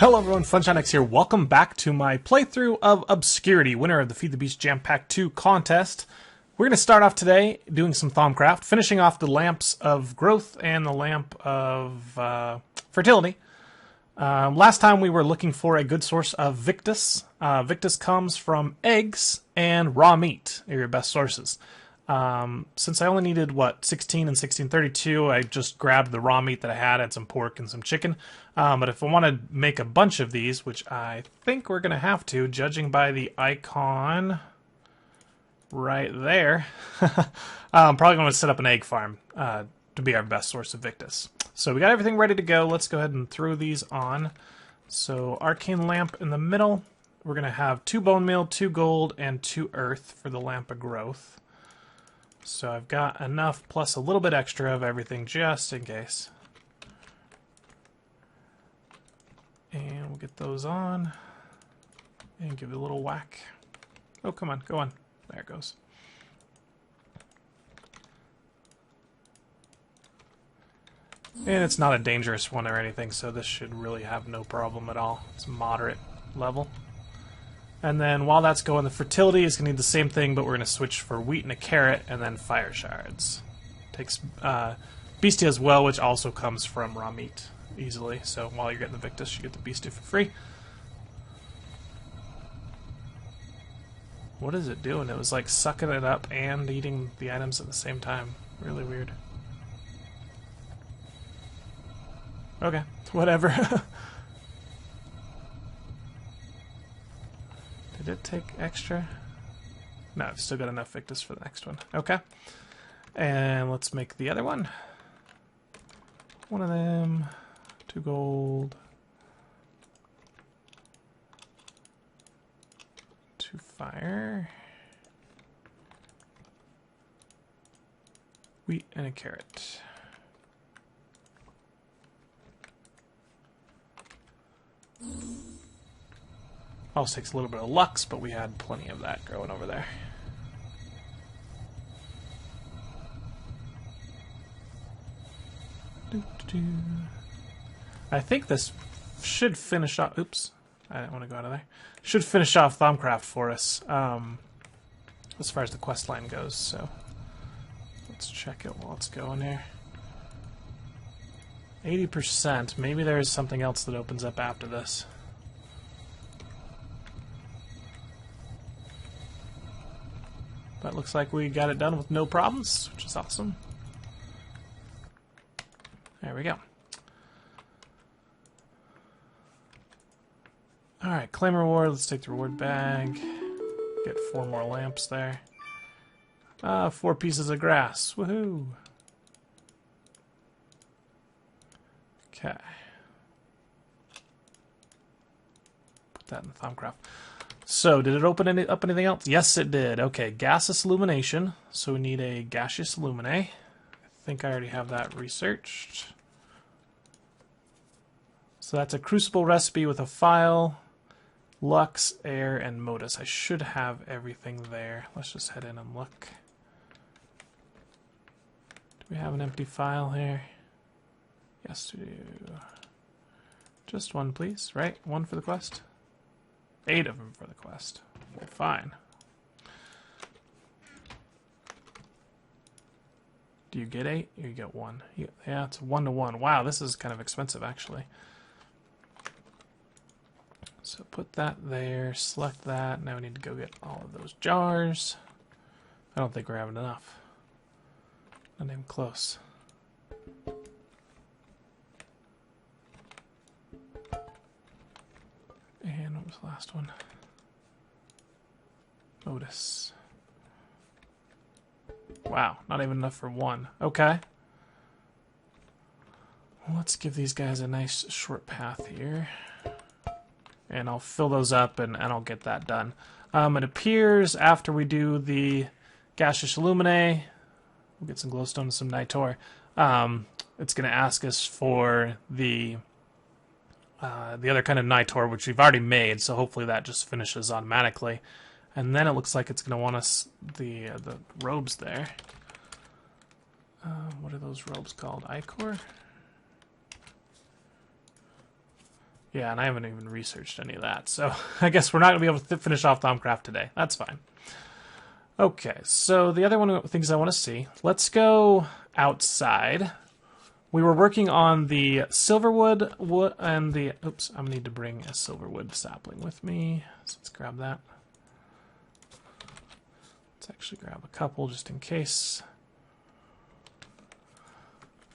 Hello everyone, FunshineX here. Welcome back to my playthrough of Obscurity, winner of the Feed the Beast Jampacked 2 contest. We're going to start off today doing some Thaumcraft, finishing off the lamps of growth and the lamp of fertility. Last time we were looking for a good source of Victus. Victus comes from eggs and raw meat are your best sources. Since I only needed, 16 and 1632, I just grabbed the raw meat that I had some pork and some chicken. But if I want to make a bunch of these, which I think we're going to have to, judging by the icon right there, I'm probably going to set up an egg farm to be our best source of Victus. So we got everything ready to go. Let's go ahead and throw these on. So arcane lamp in the middle. We're going to have 2 bone meal, 2 gold, and 2 earth for the lamp of growth. So I've got enough plus a little bit extra of everything just in case. And we'll get those on and give it a little whack. Oh, come on, go on. There it goes. And it's not a dangerous one or anything, so this should really have no problem at all. It's moderate level. And then while that's going, the fertility is going to need the same thing, but we're going to switch for wheat and a carrot, and then fire shards. Takes Beastie as well, which also comes from raw meat easily. So while you're getting the Victus, you get the Beastie for free. What is it doing? It was like sucking it up and eating the items at the same time. Really weird. Okay, whatever. Did it take extra? No, I've still got enough Victus for the next one. Okay. And let's make the other one. One of them. 2 gold. 2 fire. Wheat and a carrot. Also takes a little bit of lux, but we had plenty of that growing over there. I think this should finish off. Oops, I didn't want to go out of there. Should finish off Thaumcraft for us as far as the quest line goes. So let's check it while it's going here. 80%. Maybe there's something else that opens up after this. But looks like we got it done with no problems, which is awesome. There we go. Alright, claim reward. Let's take the reward bag. Get 4 more lamps there. 4 pieces of grass. Woohoo! Okay. Put that in the Thaumcraft. So, did it open up anything else? Yes, it did. Okay, gaseous illumination. So we need a gaseous illuminae. I think I already have that researched. So that's a crucible recipe with a file, lux, air, and modus. I should have everything there. Let's just head in and look. Do we have an empty file here? Yes, we do. Just one, please. Right? 1 for the quest? 8 of them for the quest. Well, fine. Do you get 8? Or you get 1? Yeah, it's 1 to 1. Wow, this is kind of expensive, actually. So put that there, select that. Now we need to go get all of those jars. I don't think we're having enough. Not even close. And what was the last one? Modus. Wow, not even enough for 1. Okay. Well, let's give these guys a nice short path here. And I'll fill those up and I'll get that done. It appears after we do the gaseous illuminae, we'll get some glowstone and some nitor. It's going to ask us for the other kind of nitor, which we've already made, so hopefully that just finishes automatically. And then it looks like it's going to want us the robes there. What are those robes called? Ichor? Yeah, and I haven't even researched any of that, so I guess we're not going to be able to finish off Thaumcraft today. That's fine. Okay, so the other one of the things I want to see, let's go outside. We were working on the silverwood wood and the... Oops, I'm going to need to bring a silverwood sapling with me, so let's grab that. Let's actually grab a couple just in case.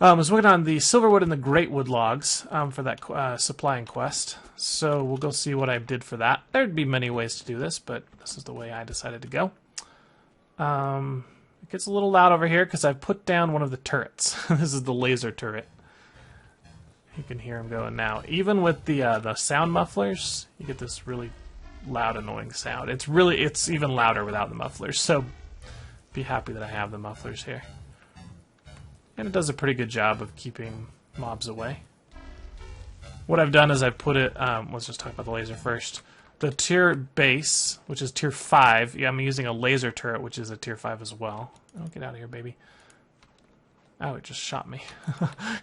I was working on the silverwood and the greatwood logs for that supplying quest. So we'll go see what I did for that. There'd be many ways to do this, but this is the way I decided to go. It gets a little loud over here because I've put down one of the turrets. This is the laser turret. You can hear him going now. Even with the sound mufflers, you get this really loud, annoying sound. It's even louder without the mufflers. So be happy that I have the mufflers here. And it does a pretty good job of keeping mobs away. What I've done is I've put it, let's just talk about the laser first. The tier base, which is tier 5, yeah, I'm using a laser turret, which is a tier 5 as well. Oh, get out of here, baby. Oh, it just shot me.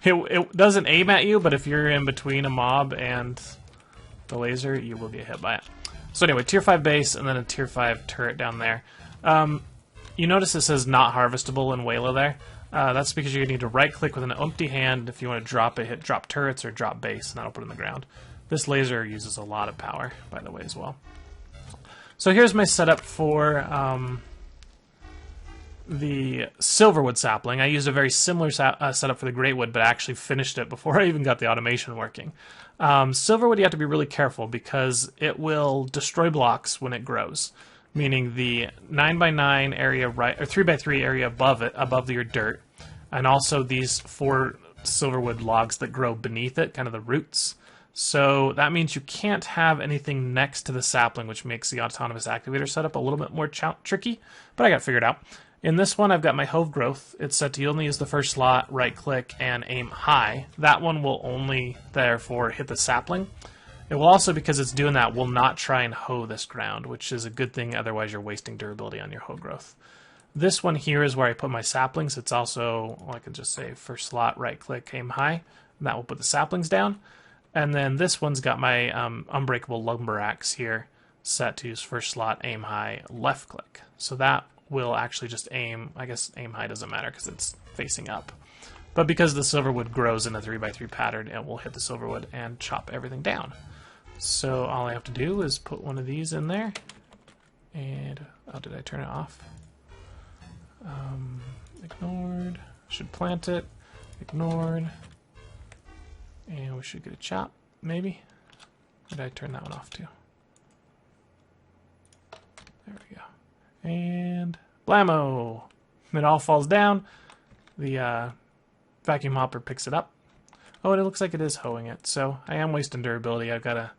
It doesn't aim at you, but if you're in between a mob and the laser, you will get hit by it. So anyway, tier 5 base, and then a tier 5 turret down there. You notice it says not harvestable in Wayla there. That's because you need to right-click with an empty hand. If you want to drop it, hit drop turrets or drop base, and that'll put it in the ground. This laser uses a lot of power, by the way, as well. So here's my setup for the silverwood sapling. I used a very similar setup for the greatwood, but I actually finished it before I even got the automation working. Silverwood, you have to be really careful because it will destroy blocks when it grows. Meaning the 9x9 area right, or 3x3 area above it, above your dirt, and also these 4 silverwood logs that grow beneath it, kind of the roots. So that means you can't have anything next to the sapling, which makes the autonomous activator setup a little bit more tricky, but I got it figured out. In this one, I've got my Hove Growth. It's set to only use the first slot, right-click, and aim high. That one will only, therefore, hit the sapling. It will also, because it's doing that, will not try and hoe this ground, which is a good thing, otherwise you're wasting durability on your hoe growth. This one here is where I put my saplings. It's also, well, I can just say first slot, right click, aim high, and that will put the saplings down. And then this one's got my unbreakable lumber axe here set to use first slot, aim high, left click. So that will actually just aim, I guess aim high doesn't matter because it's facing up. But because the silverwood grows in a 3x3 pattern, it will hit the silverwood and chop everything down. So all I have to do is put one of these in there, and oh, did I turn it off? Ignored. Should plant it. Ignored. And we should get a chop, maybe. Or did I turn that one off too? There we go. And blammo! It all falls down. The vacuum hopper picks it up. Oh, and it looks like it is hoeing it, so I am wasting durability. I've got to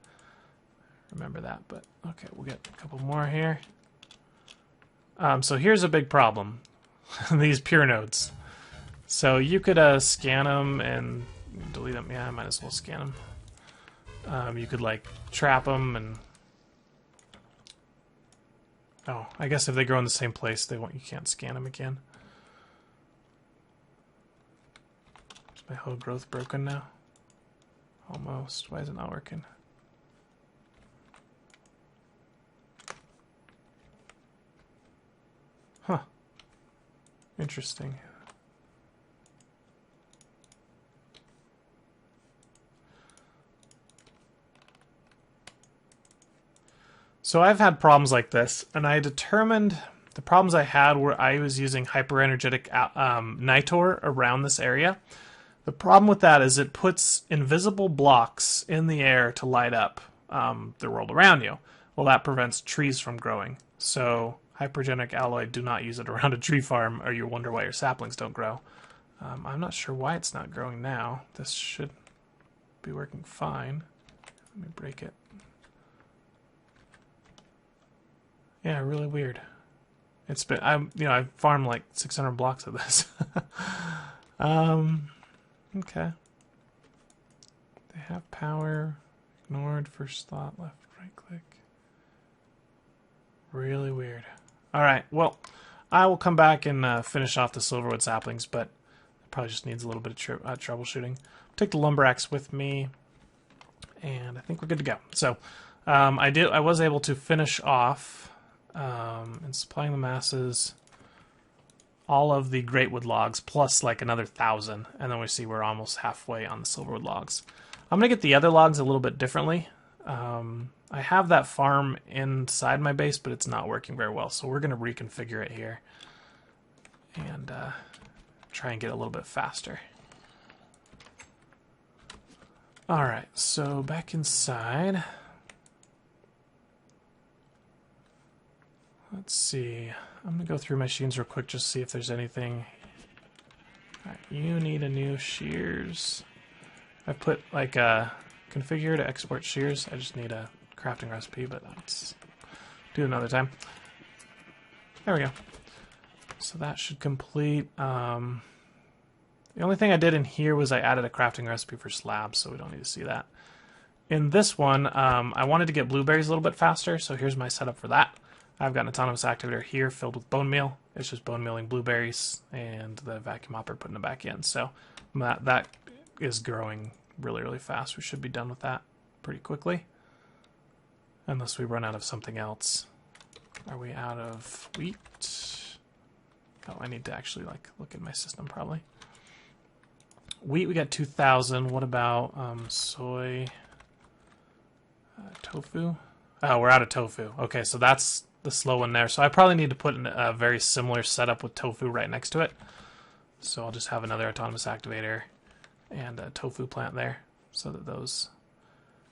remember that, but okay, we'll get a couple more here. So here's a big problem. These pure nodes. So you could scan them and delete them. Yeah, I might as well scan them. You could like trap them and... Oh, I guess if they grow in the same place, you can't scan them again. Is my whole growth broken now? Almost. Why is it not working? Huh. Interesting. So I've had problems like this, and I determined the problems I had were I was using hyper-energetic Nitor around this area. The problem with that is it puts invisible blocks in the air to light up the world around you. Well, that prevents trees from growing. So hypergenic alloy, do not use it around a tree farm, or you wonder why your saplings don't grow. I'm not sure why it's not growing now. This should be working fine. Let me break it. Yeah, really weird. It's been I've farmed like 600 blocks of this. Okay. They have power. Ignored. First slot. Left. Right click. Really weird. All right. Well, I will come back and finish off the silverwood saplings, but it probably just needs a little bit of troubleshooting. Take the lumber axe with me, And I think we're good to go. So I was able to finish off in supplying the masses all of the greatwood logs plus like another 1,000, and then we see we're almost halfway on the silverwood logs. I'm gonna get the other logs a little bit differently. I have that farm inside my base, but it's not working very well, so we're gonna reconfigure it here and try and get a little bit faster. Alright, so back inside. Let's see. I'm going to go through my machines real quick just to see if there's anything. Alright, you need a new shears. I put like a configure to export shears. I just need a crafting recipe, but let's do it another time. There we go. So that should complete. The only thing I did in here was I added a crafting recipe for slabs, so we don't need to see that. In this one, I wanted to get blueberries a little bit faster, so here's my setup for that. I've got an autonomous activator here filled with bone meal. It's just bone mealing blueberries and the vacuum hopper putting it back in. So that is growing really, really fast. We should be done with that pretty quickly. Unless we run out of something else. Are we out of wheat? Oh, I need to actually like look at my system probably. Wheat, we got 2,000. What about soy? Tofu? Oh, we're out of tofu. Okay, so that's the slow one there. So I probably need to put in a very similar setup with tofu right next to it. So I'll just have another autonomous activator and a tofu plant there so that those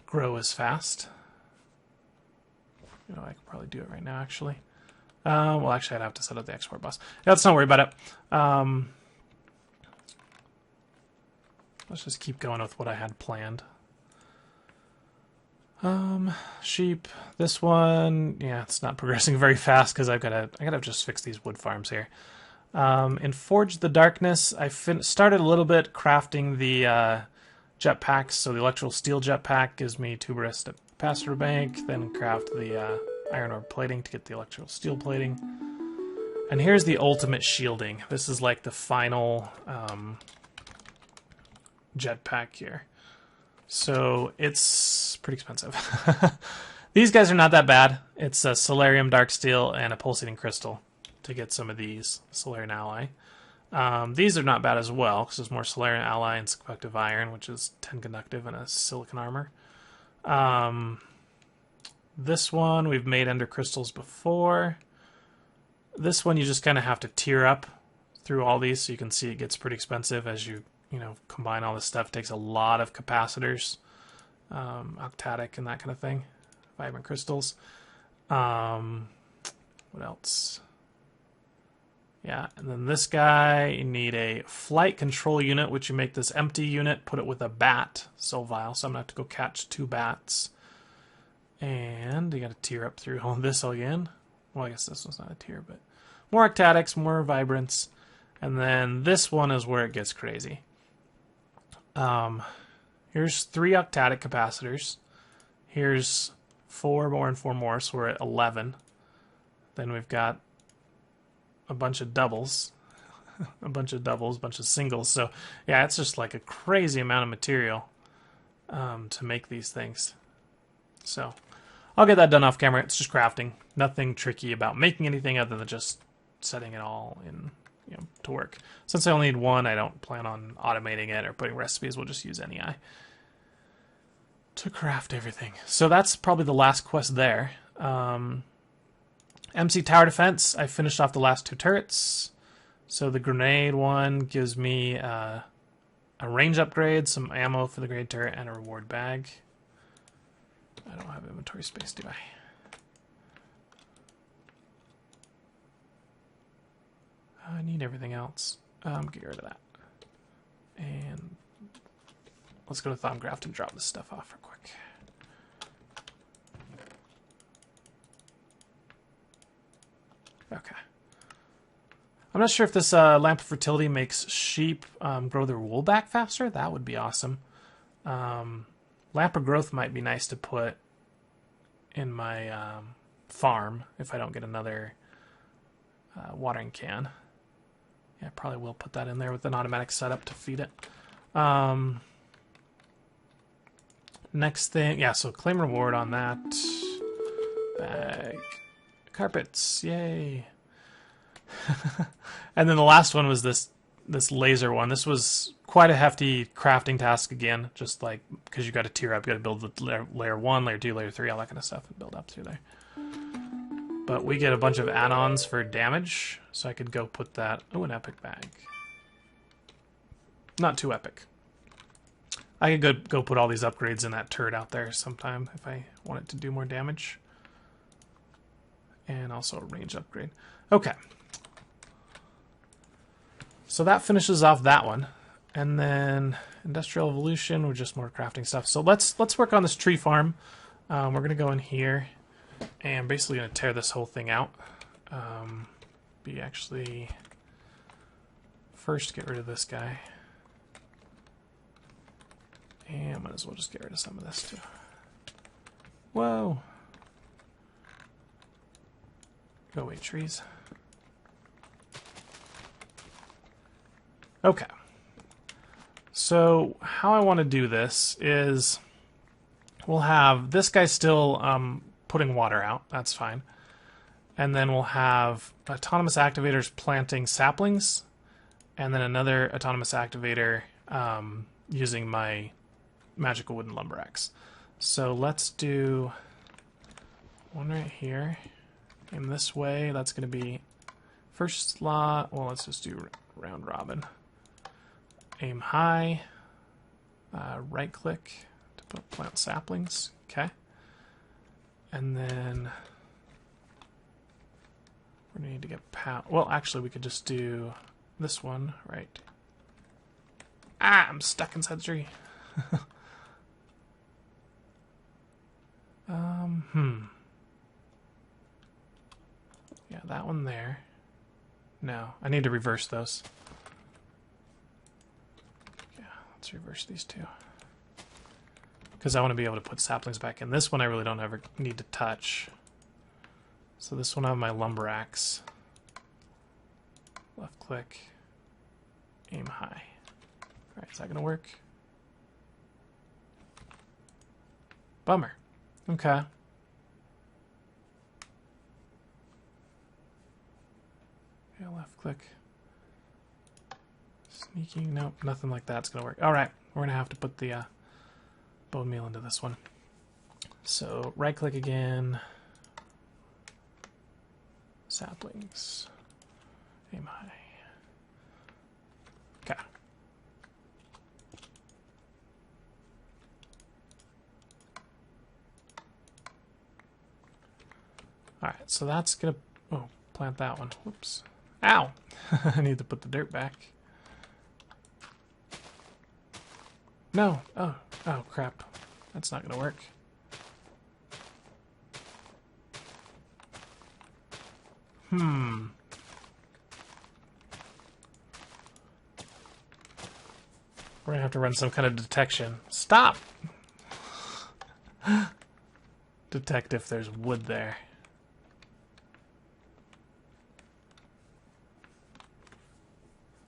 grow as fast. You know, I could probably do it right now, actually. Well, actually, I'd have to set up the export bus. Yeah, let's not worry about it. Let's just keep going with what I had planned. Sheep. This one, yeah, it's not progressing very fast because I gotta just fix these wood farms here. In Forge the Darkness, I started a little bit crafting the jetpacks. So the electrical steel jetpack gives me tuberous capacitor bank. Then craft the iron ore plating to get the electrical steel plating. And here's the ultimate shielding. This is like the final jetpack here. So it's pretty expensive. These guys are not that bad. It's a Solarium Dark Steel and a Pulsating Crystal to get some of these. Solarium Ally. These are not bad as well, because there's more Solarium Ally and Conductive Iron, which is 10 conductive and a silicon armor. This one, we've made Ender Crystals before. This one, you just kind of have to tier up through all these, so you can see it gets pretty expensive as you combine all this stuff. It takes a lot of capacitors, octatic and that kind of thing. Vibrant crystals. What else? Yeah, and then this guy, you need a flight control unit, which you make this empty unit, put it with a bat soul vial, so I'm going to have to go catch 2 bats. And you got to tier up through all this again. Well, I guess this one's not a tier, but more octatics, more vibrance. And then this one is where it gets crazy. Here's 3 octatic capacitors. Here's 4 more and 4 more, so we're at 11. Then we've got a bunch of doubles. A bunch of doubles, a bunch of singles. So, yeah, it's just like a crazy amount of material to make these things. So, I'll get that done off camera. It's just crafting. Nothing tricky about making anything other than just setting it all in, to work. Since I only need 1, I don't plan on automating it or putting recipes. We'll just use NEI to craft everything. So that's probably the last quest there. MC Tower Defense, I finished off the last 2 turrets. So the grenade one gives me a range upgrade, some ammo for the grenade turret, and a reward bag. I don't have inventory space, do I? I need everything else. Get rid of that. And let's go to Thaumcraft and drop this stuff off real quick. Okay. I'm not sure if this Lamp of Fertility makes sheep grow their wool back faster. That would be awesome. Lamp of Growth might be nice to put in my farm if I don't get another watering can. Yeah, I probably will put that in there with an automatic setup to feed it. Next thing, yeah, so claim reward on that. Bag. Carpets, yay. And then the last one was this laser one. This was quite a hefty crafting task again, just like, because you got to tier up, you got to build the layer 1, layer 2, layer 3, all that kind of stuff, and build up through there. But we get a bunch of add-ons for damage, so I could go put that... Oh, an epic bag. Not too epic. I could go put all these upgrades in that turret out there sometime if I want it to do more damage. And also a range upgrade. Okay. So that finishes off that one. And then Industrial Evolution with just more crafting stuff. So let's work on this tree farm. We're going to go in here and basically going to tear this whole thing out. Be actually... First get rid of this guy. And might as well just get rid of some of this too. Whoa! Go away, trees. Okay. So how I want to do this is we'll have this guy still putting water out. That's fine. And then we'll have autonomous activators planting saplings, and then another autonomous activator using my magical wooden lumber axe. So let's do one right here. In this way, that's going to be first slot. Well, let's just do round robin. Aim high. Right click to plant saplings. Okay. And then we're going to need to get power. Well, actually, we could just do this one. Right. Ah, I'm stuck inside the tree. Yeah, that one there. No, I need to reverse those. Yeah, let's reverse these two. Because I want to be able to put saplings back in. This one I really don't ever need to touch. So this one I have my lumber axe. Left click. Aim high. Alright, is that going to work? Bummer. Okay. Yeah, left click. Sneaking. Nope, nothing like that's going to work. Alright, we're going to have to put the bone meal into this one. So, right click again. Saplings. Aim high. Okay. Alright, so that's gonna... Oh, plant that one. Whoops. Ow! I need to put the dirt back. No! Oh, crap. That's not gonna work. We're gonna have to run some kind of detection. Stop! Detect if there's wood there.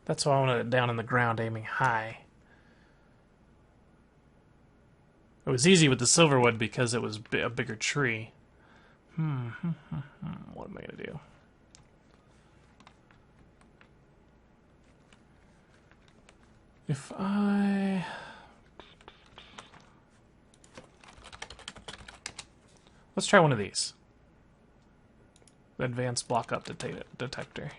That's why I wanted it down in the ground, aiming high. It was easy with the silverwood because it was a bigger tree. What am I gonna do? If I... Let's try one of these. The advanced block up detector.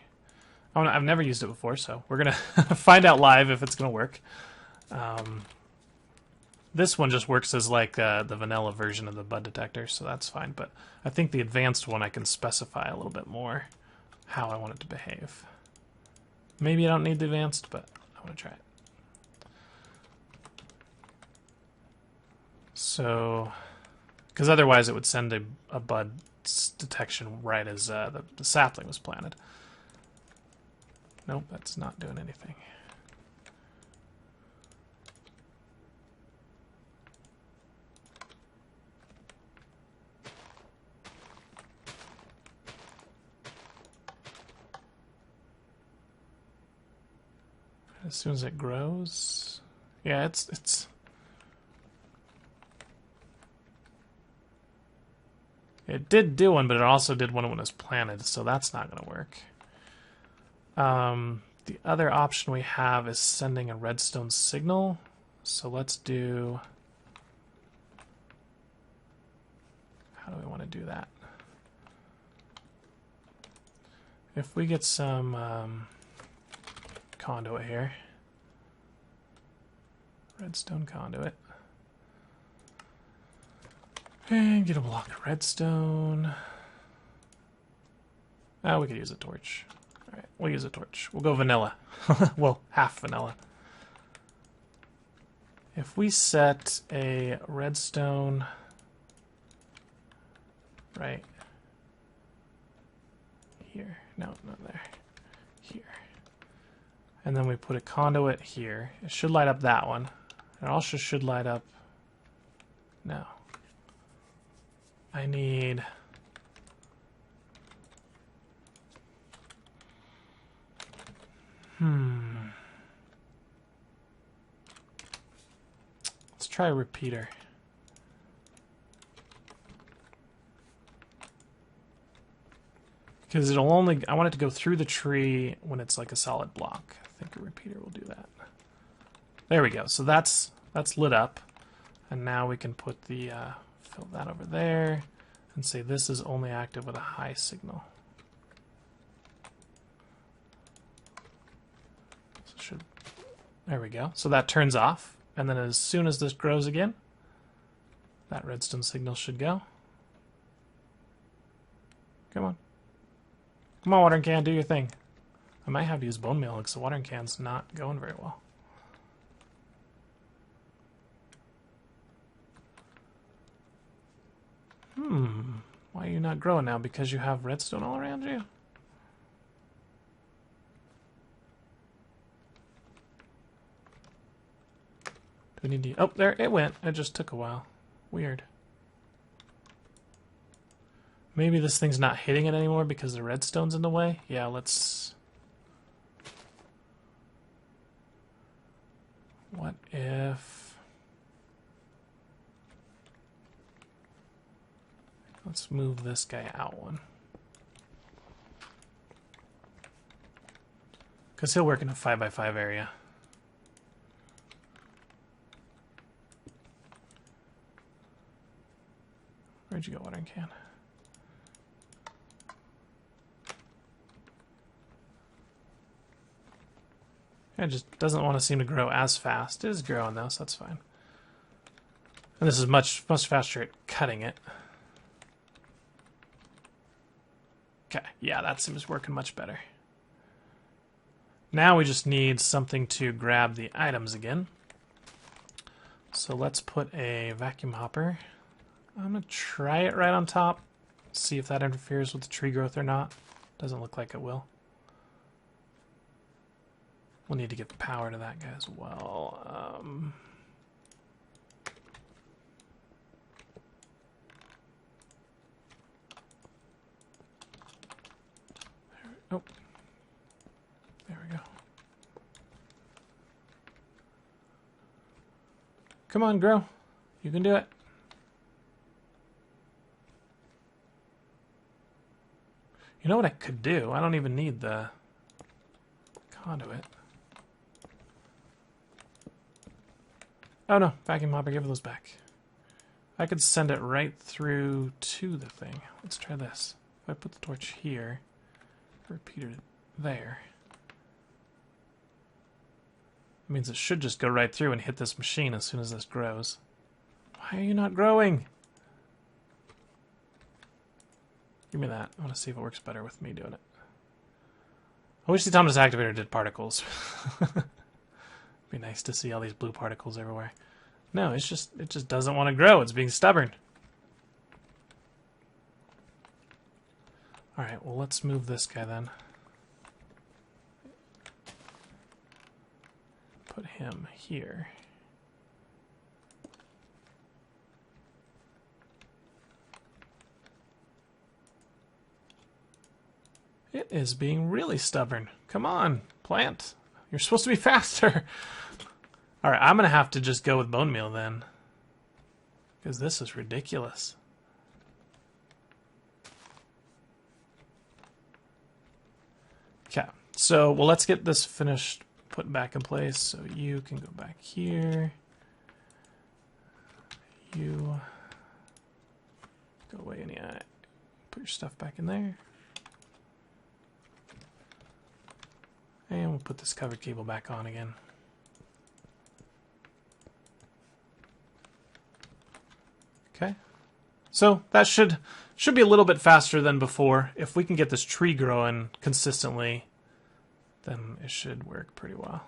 I've never used it before, so we're going to find out live if it's going to work. This one just works as like the vanilla version of the bud detector, so that's fine. But I think the advanced one I can specify a little bit more how I want it to behave. Maybe I don't need the advanced, but I want to try it. So, because otherwise it would send a bud detection right as the sapling was planted. Nope, that's not doing anything. As soon as it grows, yeah, it's It did do one, but it also did one when it was planted, so that's not going to work. The other option we have is sending a redstone signal. So let's do... How do we want to do that? If we get some conduit here. Redstone conduit. And get a block of redstone. Oh, we could use a torch. Alright, we'll use a torch. We'll go vanilla. Well, half vanilla. If we set a redstone right here. No, not there. Here. And then we put a conduit here. It should light up that one. It also should light up... No. I need... Let's try a repeater. Because it'll only... I want it to go through the tree when it's like a solid block. I think a repeater will do that. There we go. So that's lit up. And now we can put the... fill that over there. And say this is only active with a high signal. So there we go. So that turns off. And then as soon as this grows again, that redstone signal should go. Come on. Come on, watering can, do your thing. I might have to use bone meal because the watering can's not going very well. Why are you not growing now? Because you have redstone all around you? Do we need to... Oh, there it went. It just took a while. Weird. Maybe this thing's not hitting it anymore because the redstone's in the way? Yeah, let's... What if... Let's move this guy out one. Because he'll work in a 5x5 area. Where'd you go, watering can? It just doesn't want to seem to grow as fast. It is growing though, so that's fine. And this is much faster at cutting it. Okay, yeah, that seems working much better. Now we just need something to grab the items again. So let's put a vacuum hopper. I'm going to try it right on top. See if that interferes with the tree growth or not. Doesn't look like it will. We'll need to give power to that guy as well. Oh. There we go. Come on, grow. You can do it. You know what I could do? I don't even need the conduit. Oh no, vacuum hopper, give those back. I could send it right through to the thing. Let's try this. If I put the torch here, repeater it there. It means it should just go right through and hit this machine as soon as this grows. Why are you not growing? Give me that. I want to see if it works better with me doing it. I wish the autonomous activator did particles. Be nice to see all these blue particles everywhere. No, it just doesn't want to grow. It's being stubborn. Alright, well let's move this guy then. Put him here. It is being really stubborn. Come on, plant. You're supposed to be faster. Alright, I'm going to have to just go with bone meal then. Because this is ridiculous. So, well, let's get this finished, put back in place. So you can go back here. You go away and put your stuff back in there. And we'll put this covered cable back on again. Okay. So that should be a little bit faster than before. If we can get this tree growing consistently, then it should work pretty well.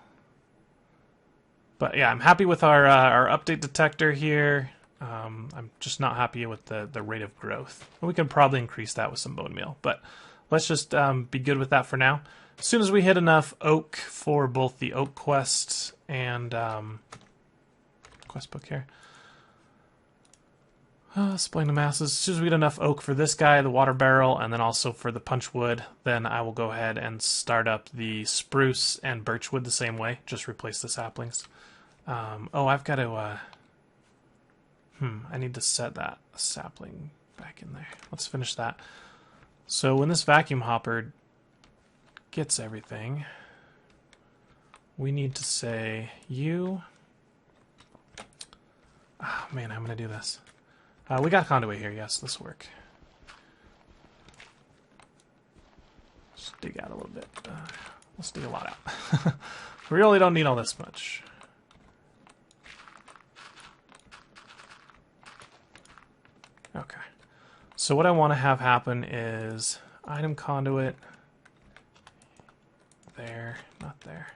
But yeah, I'm happy with our update detector here. I'm just not happy with the rate of growth. We can probably increase that with some bone meal, but let's just be good with that for now. As soon as we hit enough oak for both the oak quest and quest book here. Splaying the masses. As soon as we get enough oak for this guy, the water barrel, and then also for the punch wood, then I will go ahead and start up the spruce and birch wood the same way. Just replace the saplings. Oh, I've got to... I need to set that sapling back in there. Let's finish that. So when this vacuum hopper gets everything, we need to say you... Oh, man, I'm going to do this. We got conduit here. Yes, this will work. Let's dig out a little bit. Let's dig a lot out. We really don't need all this much. Okay. So what I want to have happen is item conduit. There, not there.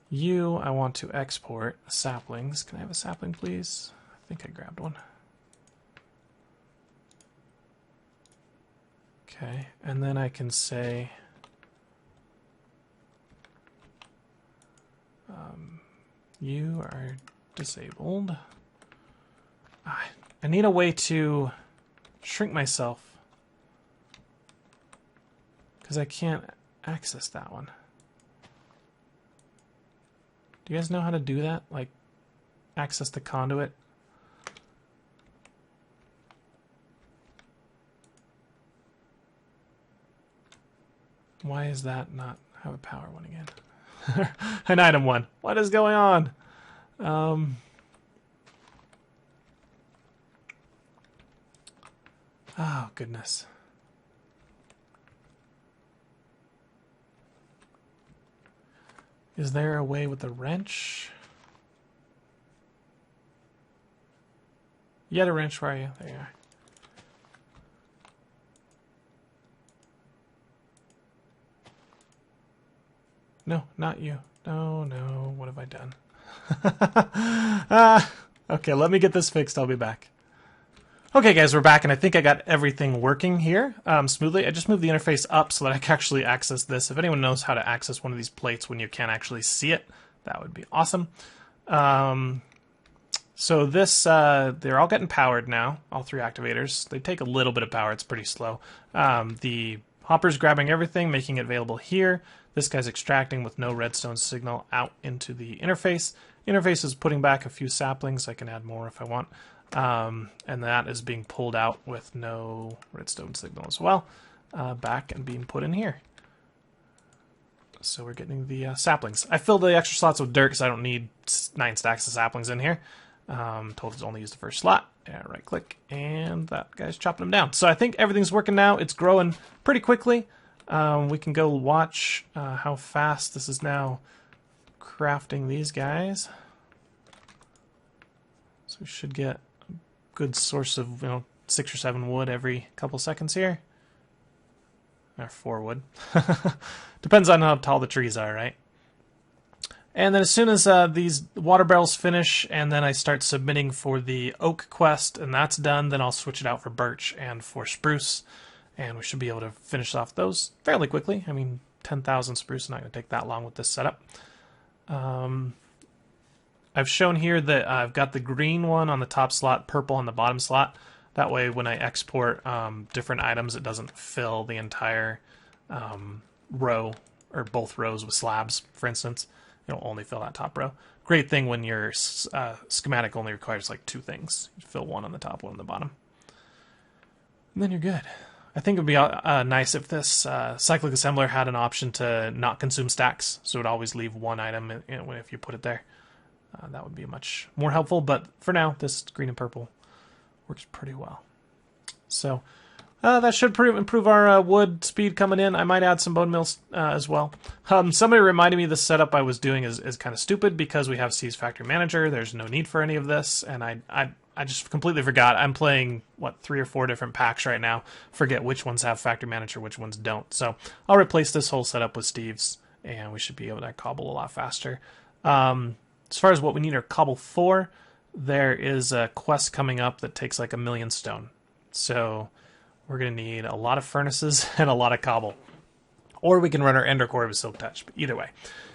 You, I want to export saplings. Can I have a sapling, please? I think I grabbed one. Okay, and then I can say you are disabled. I need a way to shrink myself because I can't access that one. Do you guys know how to do that? Like, access the conduit? Why is that not have a power one again? An item one. What is going on? Oh, goodness. Is there a way with the wrench? You had a wrench, where are you? There you are. No, not you. No, no, what have I done? Okay, let me get this fixed. I'll be back. Okay, guys, we're back, and I think I got everything working here smoothly. I just moved the interface up so that I can actually access this. If anyone knows how to access one of these plates when you can't actually see it, that would be awesome. So this, they're all getting powered now, all three activators. They take a little bit of power. It's pretty slow. The hopper's grabbing everything, making it available here. This guy's extracting with no redstone signal out into the interface. Interface is putting back a few saplings. I can add more if I want. And that is being pulled out with no redstone signal as well, back and being put in here. So we're getting the saplings. I filled the extra slots with dirt because I don't need 9 stacks of saplings in here. Told to only use the first slot. Yeah, right click, and that guy's chopping them down. So I think everything's working now. It's growing pretty quickly. We can go watch how fast this is now crafting these guys. So we should get a good source of 6 or 7 wood every couple seconds here. Or 4 wood. Depends on how tall the trees are, right? And then as soon as these water barrels finish, and then I start submitting for the oak quest, and that's done, then I'll switch it out for birch and for spruce. And we should be able to finish off those fairly quickly. I mean, 10,000 spruce is not going to take that long with this setup. I've shown here that I've got the green one on the top slot, purple on the bottom slot. That way when I export different items, it doesn't fill the entire row, or both rows with slabs, for instance. It'll only fill that top row. Great thing when your schematic only requires like 2 things. You fill one on the top, one on the bottom. And then you're good. I think it would be nice if this cyclic assembler had an option to not consume stacks, so it would always leave one item if you put it there. That would be much more helpful, but for now, this green and purple works pretty well. So that should improve our wood speed coming in. I might add some bone mills as well. Somebody reminded me the setup I was doing is kind of stupid because we have C's Factory Manager. There's no need for any of this, and I just completely forgot. I'm playing, 3 or 4 different packs right now. Forget which ones have Factory Manager, which ones don't. So I'll replace this whole setup with Steve's, and we should be able to cobble a lot faster. As far as what we need our cobble for, there is a quest coming up that takes like 1,000,000 stone. So we're going to need a lot of furnaces and a lot of cobble. Or we can run our Ender Core with Silk Touch. But either way.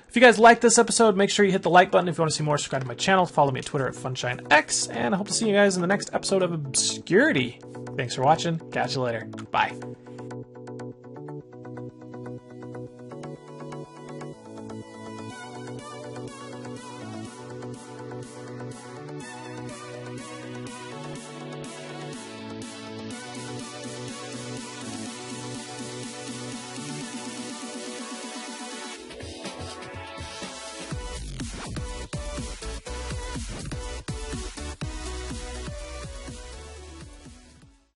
If you guys liked this episode, make sure you hit the like button. If you want to see more, subscribe to my channel. Follow me at Twitter at FunshineX. And I hope to see you guys in the next episode of Obscurity. Thanks for watching. Catch you later. Bye.